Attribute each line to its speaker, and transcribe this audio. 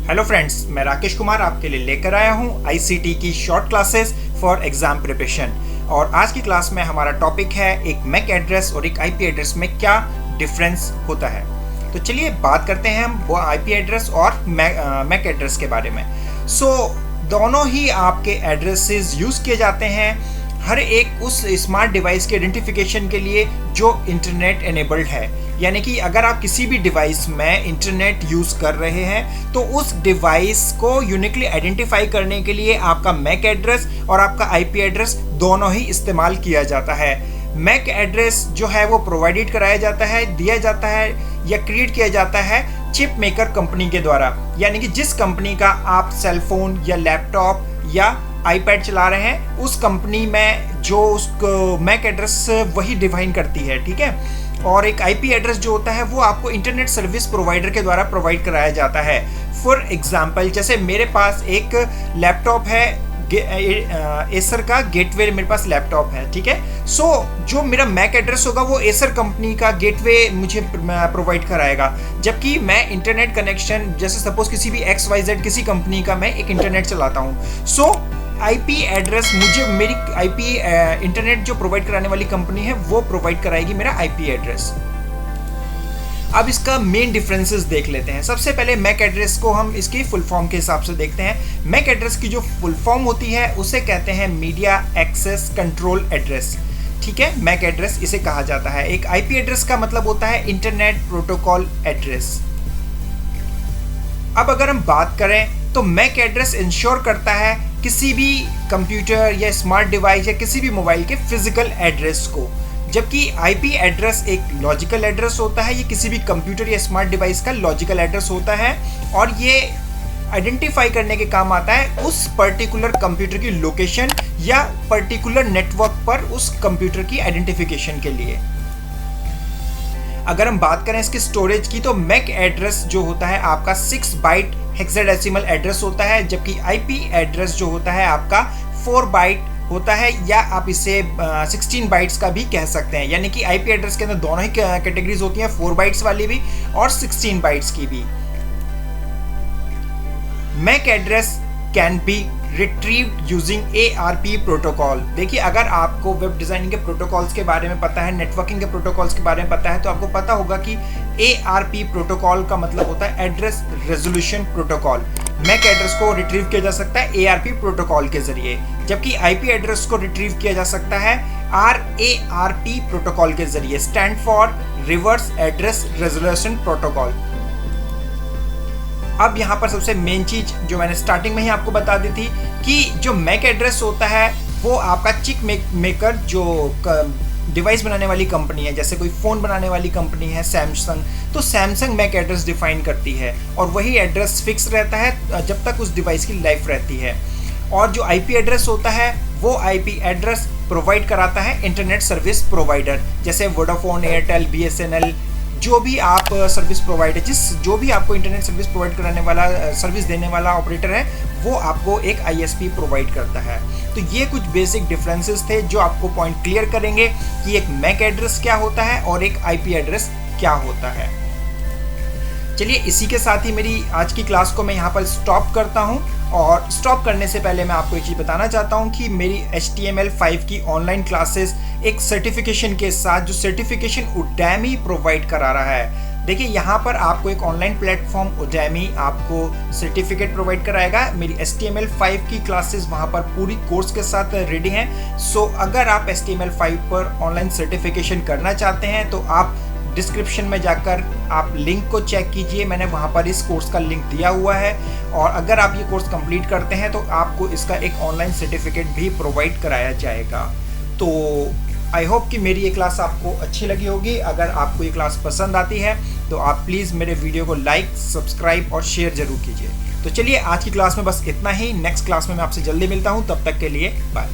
Speaker 1: Hello friends, मैं राकेश कुमार आपके लिए लेकर आया हूं आईसीटी की short classes for exam preparation. और आज की क्लास में हमारा टॉपिक है एक मैक एड्रेस और एक आईपी एड्रेस में क्या डिफरेंस होता है। तो चलिए बात करते हैं हम वो आईपी एड्रेस और मैक एड्रेस के बारे में। दोनों ही आपके एड्रेसेस यूज़ किए जाते हैं हर एक उस स्मार्ट डिवाइस के आइडेंटिफिकेशन के लिए जो इंटरनेट एनेबल्ड है। यानी कि अगर आप किसी भी डिवाइस में इंटरनेट यूज़ कर रहे हैं तो उस डिवाइस को यूनिकली आइडेंटिफाई करने के लिए आपका मैक एड्रेस और आपका आईपी एड्रेस दोनों ही इस्तेमाल किया जाता है। मैक एड्रेस जो है वो प्रोवाइडेड कराया जाता है, दिया जाता है या क्रिएट किया जाता है चिप मेकर कंपनी के द्वारा। यानी कि जिस कंपनी का आप सेलफोन या लैपटॉप या आईपैड चला रहे हैं उस कंपनी में जो उसको मैक एड्रेस वही डिफाइन करती है, ठीक है। और एक आईपी एड्रेस जो होता है वो आपको इंटरनेट सर्विस प्रोवाइडर के द्वारा प्रोवाइड कराया जाता है। फॉर एग्जांपल, जैसे मेरे पास एक लैपटॉप है एसर का गेटवे, मेरे पास लैपटॉप है, ठीक है। जो मेरा मैक एड्रेस होगा वो एसर कंपनी का गेटवे मुझे प्रोवाइड कराएगा। जबकि मैं इंटरनेट कनेक्शन, जैसे सपोज किसी भी XYZ किसी कंपनी का मैं एक इंटरनेट चलाता हूँ, आईपी एड्रेस मुझे मेरी आईपी इंटरनेट जो प्रोवाइड कराने वाली कंपनी है वो प्रोवाइड कराएगी मेरा आईपी एड्रेस। अब इसका मेन डिफरेंसेस देख लेते हैं। सबसे पहले मैक एड्रेस को हम इसकी फुल फॉर्म के हिसाब से देखते हैं। मैक एड्रेस की जो फुल फॉर्म होती है उसे कहते हैं मीडिया एक्सेस कंट्रोल एड्रेस, ठीक है। मैक एड्रेस इसे कहा जाता है। एक आईपी एड्रेस का मतलब होता है इंटरनेट प्रोटोकॉल एड्रेस। अब अगर हम बात करें तो मैक एड्रेस इंश्योर करता है किसी भी कंप्यूटर या स्मार्ट डिवाइस या किसी भी मोबाइल के फिजिकल एड्रेस को, जबकि आईपी एड्रेस एक लॉजिकल एड्रेस होता है। ये किसी भी कंप्यूटर या स्मार्ट डिवाइस का लॉजिकल एड्रेस होता है और ये आइडेंटिफाई करने के काम आता है उस पर्टिकुलर कंप्यूटर की लोकेशन या पर्टिकुलर नेटवर्क पर उस कंप्यूटर की आइडेंटिफिकेशन के लिए। अगर हम बात करें इसकी स्टोरेज की तो मैक एड्रेस जो होता है आपका 6 बाइट हेक्साडेसिमल एड्रेस होता है, जबकि आईपी एड्रेस जो होता है आपका 4 बाइट होता है, या आप इसे 16 बाइट्स का भी कह सकते हैं। यानी कि आईपी एड्रेस के अंदर दोनों ही कैटेगरीज होती हैं, 4 बाइट्स वाली भी और 16 बाइट्स की भी। MAC address can be retrieved using ARP protocol. देखिए, अगर आपको वेब डिजाइनिंग के प्रोटोकॉल्स के बारे में पता है, नेटवर्किंग के प्रोटोकॉल्स के बारे में पता है, तो आपको पता होगा कि ARP प्रोटोकॉल का मतलब होता है address resolution protocol. MAC address को रिट्रीव किया जा सकता है ARP प्रोटोकॉल के जरिए, जबकि आईपी एड्रेस को रिट्रीव किया जा सकता है RARP प्रोटोकॉल के जरिए, stand for reverse address resolution protocol. अब यहाँ पर सबसे मेन चीज जो मैंने स्टार्टिंग में ही आपको बता दी थी कि जो मैक एड्रेस होता है वो आपका चिप मेकर जो डिवाइस बनाने वाली कंपनी है, जैसे कोई फ़ोन बनाने वाली कंपनी है सैमसंग, तो सैमसंग मैक एड्रेस डिफाइन करती है और वही एड्रेस फिक्स रहता है जब तक उस डिवाइस की लाइफ रहती है। और जो आईपी एड्रेस होता है वो आईपी एड्रेस प्रोवाइड कराता है इंटरनेट सर्विस प्रोवाइडर, जैसे वोडाफोन, एयरटेल, BSNL, जो भी आप सर्विस प्रोवाइडर, जो भी आपको इंटरनेट सर्विस प्रोवाइड कराने वाला, सर्विस देने वाला ऑपरेटर है, वो आपको एक ISP प्रोवाइड करता है। तो ये कुछ बेसिक डिफरेंसेस थे जो आपको पॉइंट क्लियर करेंगे कि एक मैक एड्रेस क्या होता है और एक आईपी एड्रेस क्या होता है। चलिए, इसी के साथ ही मेरी आज की क्लास को मैं यहाँ पर स्टॉप करता हूँ। और स्टॉप करने से पहले मैं आपको एक चीज़ बताना चाहता हूँ कि मेरी HTML5 की ऑनलाइन क्लासेस एक सर्टिफिकेशन के साथ, जो सर्टिफिकेशन उडैमी प्रोवाइड करा रहा है। देखिए, यहाँ पर आपको एक ऑनलाइन प्लेटफॉर्म उडैमी आपको सर्टिफिकेट प्रोवाइड कराएगा। मेरी HTML5 की क्लासेस वहाँ पर पूरी कोर्स के साथ रेडी हैं। अगर आप HTML5 पर ऑनलाइन सर्टिफिकेशन करना चाहते हैं तो आप डिस्क्रिप्शन में जाकर आप लिंक को चेक कीजिए, मैंने वहाँ पर इस कोर्स का लिंक दिया हुआ है। और अगर आप ये कोर्स कंप्लीट करते हैं तो आपको इसका एक ऑनलाइन सर्टिफिकेट भी प्रोवाइड कराया जाएगा। तो आई होप कि मेरी ये क्लास आपको अच्छी लगी होगी। अगर आपको ये क्लास पसंद आती है तो आप प्लीज़ मेरे वीडियो को लाइक, सब्सक्राइब और शेयर ज़रूर कीजिए। तो चलिए, आज की क्लास में बस इतना ही। नेक्स्ट क्लास में मैं आपसे जल्दी मिलता हूँ, तब तक के लिए बाय।